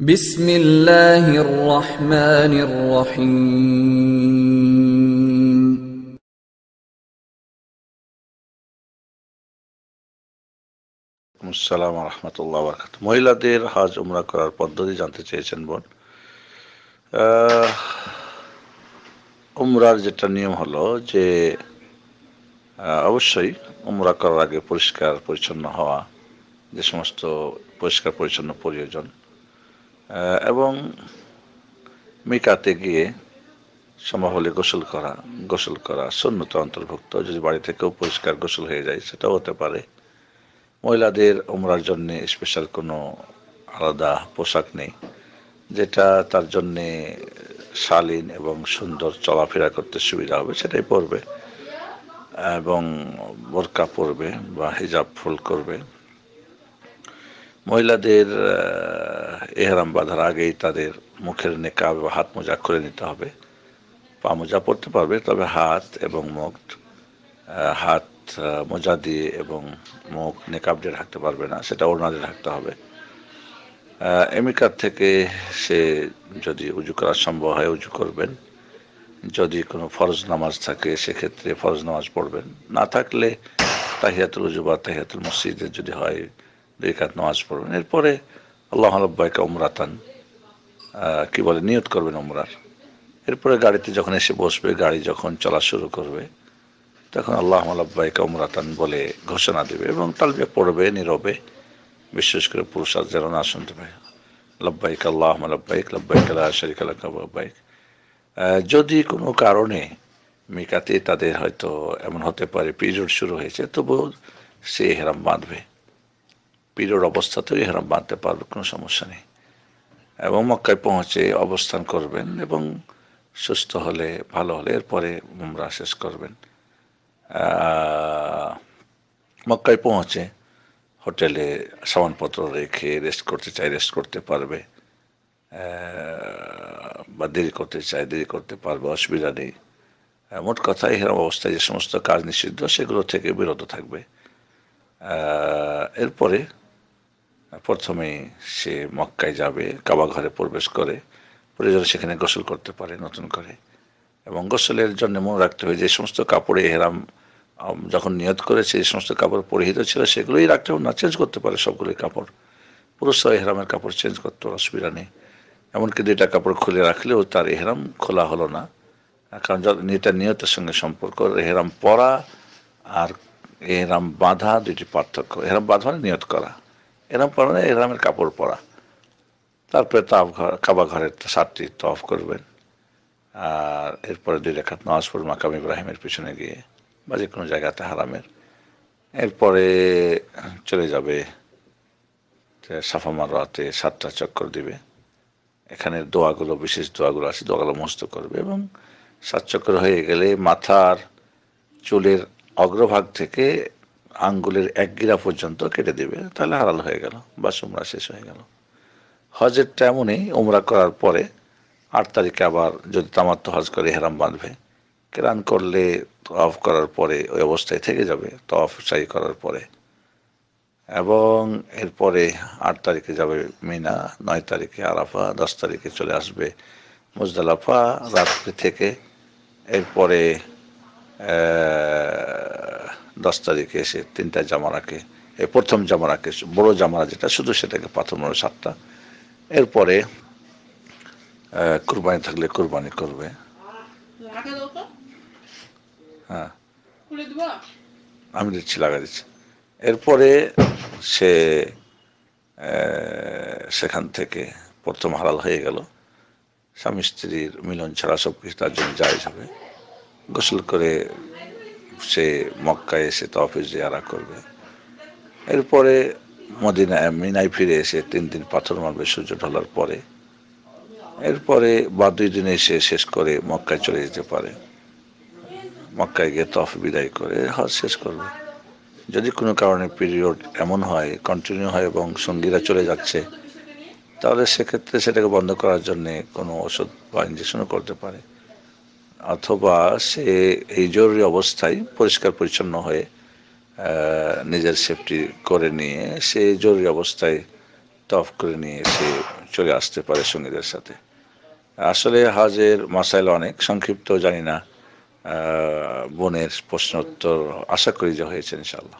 بسم الله الرحمن الرحيم আসসালামু রহমতুল্লাহ বরকাত। মহিলাদের হজ উমরা করার পদ্ধতি জানতে চেয়েছেন বোন। উমরার যেটা নিয়ম হলো যে অবশ্যই উমরা করার আগে পরিষ্কার পরিচ্ছন্ন হওয়া, যে সমস্ত পরিষ্কার পরিচ্ছন্ন প্রয়োজন, এবং মিকাতে গিয়ে সম্ভব হলে গোসল করা সুন্নত অন্তর্ভুক্ত। যদি বাড়ি থেকেও পরিষ্কার গোসল হয়ে যায় সেটাও হতে পারে। মহিলাদের উমরার জন্য স্পেশাল কোনো আলাদা পোশাক নেই, যেটা তার জন্যে শালীন এবং সুন্দর চলাফেরা করতে সুবিধা হবে সেটাই পরবে, এবং বোরকা পরবে বা হিজাব ফুল করবে। মহিলাদের এহরাম বাঁধার আগেই তাদের মুখের নেকাব বা হাত মোজা খুলে নিতে হবে। পা মোজা পরতে পারবে, তবে হাত এবং মুখ, হাত মোজা দিয়ে এবং মুখ নেকাব দিয়ে ঢাকতে পারবে না, সেটা ওড়না দিয়ে ঢাকতে হবে। মিকাত থেকে সে যদি উজু করা সম্ভব হয় উজু করবেন। যদি কোনো ফরজ নামাজ থাকে সেক্ষেত্রে ফরজ নামাজ পড়বেন, না থাকলে তাহিয়াতুল উজু বা তাহিয়াতুল মসজিদে যদি হয় 2 রাকাত নামাজ পড়বেন। এরপরে আল্লাহু লাব্বাইকা উমরাতান কি বলে নিয়ত করবেন উমরার। এরপরে গাড়িতে যখন এসে বসবে, গাড়ি যখন চলা শুরু করবে, তখন আল্লাহু লাব্বাইকা উমরাতান বলে ঘোষণা দেবে এবং তালবিয়া পড়বে নীরবে, বিশেষ করে পুরুষরা যেন না শুনতে পায়। লাব্বাইক আল্লাহুম্মা লাব্বাইক, লাব্বাইক লা শারীকা লাক লাব্বাইক। যদি কোনো কারণে মিকাতে তাদের হয়তো এমন হতে পারে পিরিয়ড শুরু হয়েছে, তবুও সে ইহরাম বাঁধবে, পিরিয়ড অবস্থাতেও ইহরাম বাঁধতে পারবে, কোনো সমস্যা নেই। এবং মক্কায় পৌঁছে অবস্থান করবেন এবং সুস্থ হলে ভালো হলে এরপরে উমরা শেষ করবেন। মক্কায় পৌঁছে হোটেলে সামানপত্র রেখে রেস্ট করতে চাই রেস্ট করতে পারবে, বা দেরি করতে চায় দেরি করতে পারবে, অসুবিধা নেই। মোট কথা এরকম অবস্থায় যে সমস্ত কাজ নিষিদ্ধ সেগুলো থেকে বিরত থাকবে। এরপরে প্রথমে সে মক্কায় যাবে, কাবা ঘরে প্রবেশ করে প্রয়োজনে সেখানে গোসল করতে পারে নতুন করে। এবং গোসলের জন্য মনে রাখতে হবে যে সমস্ত কাপড়ে এহরাম যখন নিয়ত করেছে যে সমস্ত কাপড় পরিহিত ছিল সেগুলোই রাখতে হবে, না চেঞ্জ করতে পারে সবগুলোই কাপড়। পুরুষরা এহরামের কাপড় চেঞ্জ করতে অসুবিধা নেই। এমনকি 2টা কাপড় খুলে রাখলেও তার এহরাম খোলা হলো না, কারণ এটা নিয়তের সঙ্গে সম্পর্ক। এহরাম পরা আর এহরাম বাঁধা দুইটি পার্থক্য। এহরাম বাঁধা মানে নিয়ত করা, এহরাম পরা মানে এহরামের কাপড় পরা। তারপরে কাবা ঘরের 7টি তওয়াফ করবেন, আর এরপরে 2 রাকাত নামাজ পড়বেন মাকাম ইব্রাহিমের পিছনে গিয়ে বা যে কোনো জায়গাতে হারামের। এরপরে চলে যাবে সাফা মারওয়াতে 7টা চক্কর দিবে। এখানে দোয়াগুলো, বিশেষ দোয়াগুলো আছে, দোয়াগুলো মুখস্থ করবে এবং 7 চক্কর হয়ে গেলে মাথার চুলের অগ্রভাগ থেকে আঙ্গুলের 1 গিরা পর্যন্ত কেটে দেবে, তাহলে হালাল হয়ে গেল, বাস উমরা শেষ হয়ে গেল। হজেরটা এমনই, উমরা করার পরে 8 তারিখে আবার যদি তামাত্তু হজ করে ইহরাম বাঁধবে। কেরান করলে তওয়াফ করার পরে ওই অবস্থায় থেকে যাবে তওয়াফ সাই করার পরে, এবং এরপরে 8 তারিখে যাবে মিনা, 9 তারিখে আরাফা, 10 তারিখে চলে আসবে মুজদালাফা রাত্রি থেকে। এরপরে 10 তারিখে এসে 3টা জামারাকে, এই প্রথম জামারাকে, বড় জামারা যেটা শুধু সেটাকে পাথর মারবে 7টা। এরপরে কুরবানি থাকলে কুরবানি করবে। হ্যাঁ, আমি দিচ্ছি, লাগা দিচ্ছি। এরপরে সে সেখান থেকে প্রথম হালাল হয়ে গেল। স্বামী স্ত্রীর মিলন ছাড়া সব কিছু তার জন্য জায়েজ হবে। গোসল করে সে মক্কায় এসে তওয়াফে জিয়ারা করবে। এরপরে মদিনায় মিনায় ফিরে এসে 3 দিন পাথর মারবে সূর্য ঢলার পরে। এরপরে বা 2 দিনে এসে শেষ করে মক্কায় চলে যেতে পারে, মক্কায় গিয়ে তওয়াফ বিদায় করে হজ শেষ করবে। যদি কোনো কারণে পিরিয়ড এমন হয় কন্টিনিউ হয় এবং সঙ্গীরা চলে যাচ্ছে, তাহলে সেক্ষেত্রে সেটাকে বন্ধ করার জন্যে কোনো ওষুধ বা ইঞ্জেকশনও করতে পারে, অথবা সে এই জরুরি অবস্থায় পরিষ্কার পরিচ্ছন্ন হয়ে নিজের সেফটি করে নিয়ে সে জরুরি অবস্থায় তওয়াফ করে নিয়ে এসে চলে আসতে পারে সঙ্গীদের সাথে। আসলে হজের মাসাইল অনেক, সংক্ষিপ্ত জানি না, বোনের প্রশ্ন উত্তর আশা করি যে হয়েছে ইনশাআল্লাহ।